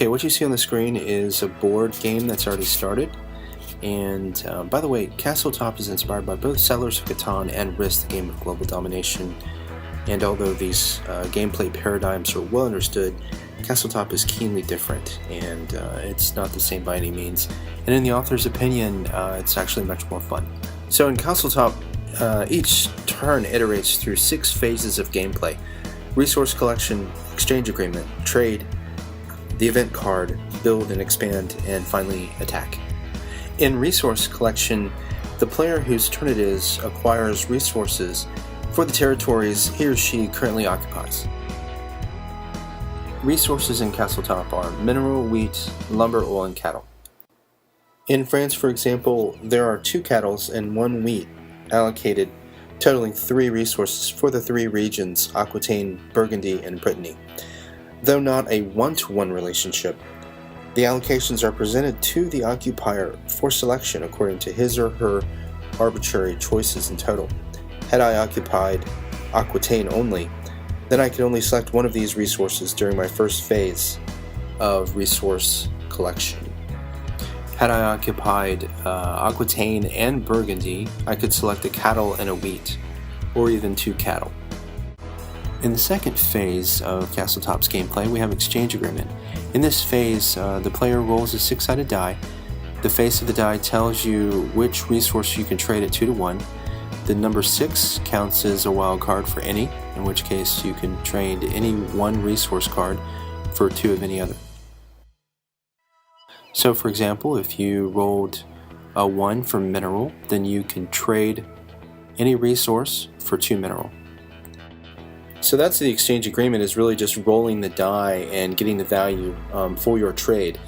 Okay, what you see on the screen is a board game that's already started. And by the way, Castle Toppe is inspired by both Settlers of Catan and Risk, the game of global domination. And although these gameplay paradigms are well understood, Castle Toppe is keenly different, and it's not the same by any means. And in the author's opinion, it's actually much more fun. So in Castle Toppe, each turn iterates through 6 phases of gameplay: resource collection, exchange agreement, trade, the event card, build and expand, and finally attack. In resource collection, the player whose turn it is acquires resources for the territories he or she currently occupies. Resources in Castle Toppe are mineral, wheat, lumber, oil, and cattle. In France, for example, there are 2 cattle and 1 wheat allocated, totaling 3 resources for the 3 regions Aquitaine, Burgundy, and Brittany. Though not a one-to-one relationship, the allocations are presented to the occupier for selection according to his or her arbitrary choices in total. Had I occupied Aquitaine only, then I could only select one of these resources during my first phase of resource collection. Had I occupied Aquitaine and Burgundy, I could select a cattle and a wheat, or even 2 cattle. In the second phase of Castle Toppe's gameplay, we have Exchange Agreement. In this phase, the player rolls a 6-sided die. The face of the die tells you which resource you can trade at 2-to-1. The number 6 counts as a wild card for any, in which case you can trade any one resource card for 2 of any other. So for example, if you rolled a 1 for mineral, then you can trade any resource for 2 mineral. So that's the exchange agreement, is really just rolling the die and getting the value for your trade.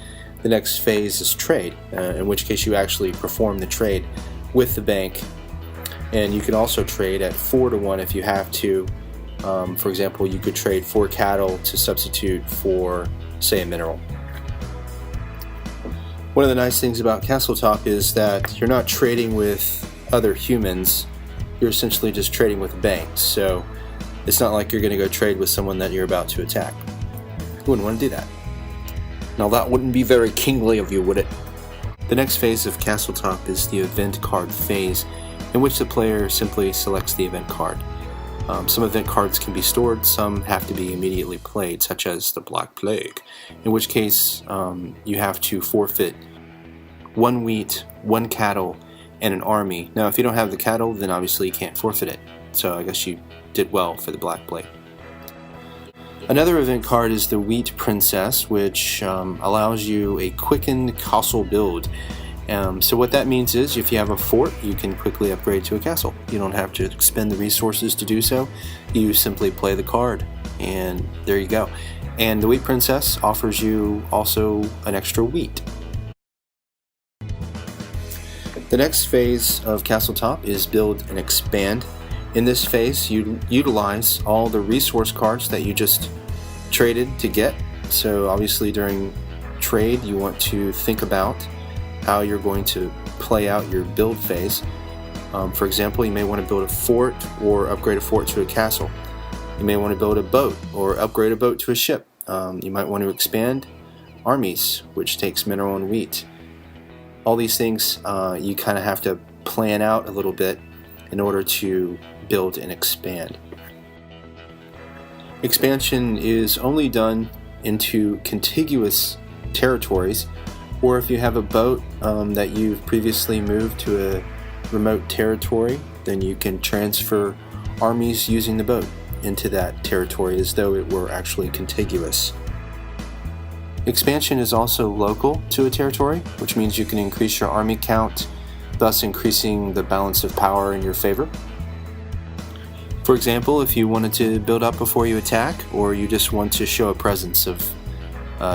The next phase is trade, in which case you actually perform the trade with the bank. And you can also trade at 4-to-1 if you have to. For example, you could trade 4 cattle to substitute for, say, a mineral. One of the nice things about Castle Toppe is that you're not trading with other humans. You're essentially just trading with banks. So it's not like you're going to go trade with someone that you're about to attack. You wouldn't want to do that. Now that wouldn't be very kingly of you, would it? The next phase of Castle Toppe is the event card phase, in which the player simply selects the event card. Some event cards can be stored, some have to be immediately played, such as the Black Plague, in which case you have to forfeit 1 wheat, 1 cattle, and an army. Now if you don't have the cattle, then obviously you can't forfeit it, so I guess you did well for the Black Plague. Another event card is the Wheat Princess, which allows you a quickened castle build. So what that means is, if you have a fort, you can quickly upgrade to a castle. You don't have to expend the resources to do so. You simply play the card, and there you go. And the Wheat Princess offers you also an extra wheat. The next phase of Castle Toppe is build and expand. In this phase, you utilize all the resource cards that you just traded to get. So obviously during trade, you want to think about how you're going to play out your build phase. For example, you may want to build a fort or upgrade a fort to a castle. You may want to build a boat or upgrade a boat to a ship. You might want to expand armies, which takes mineral and wheat. All these things you kind of have to plan out a little bit in order to build and expand. Expansion is only done into contiguous territories, or if you have a boat that you've previously moved to a remote territory, then you can transfer armies using the boat into that territory as though it were actually contiguous. Expansion is also local to a territory, which means you can increase your army count, thus increasing the balance of power in your favor. For example, if you wanted to build up before you attack, or you just want to show a presence of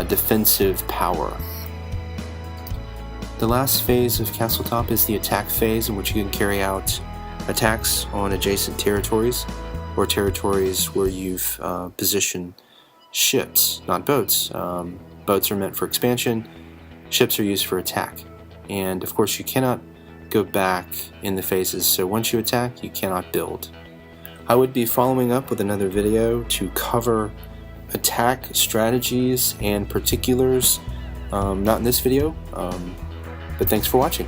defensive power. The last phase of Castle Toppe is the attack phase, in which you can carry out attacks on adjacent territories, or territories where you've positioned ships, not boats. Boats are meant for expansion, ships are used for attack. And of course you cannot go back in the phases, so once you attack, you cannot build. I would be following up with another video to cover attack strategies and particulars, not in this video, but thanks for watching.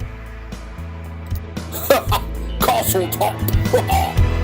Castle Toppe!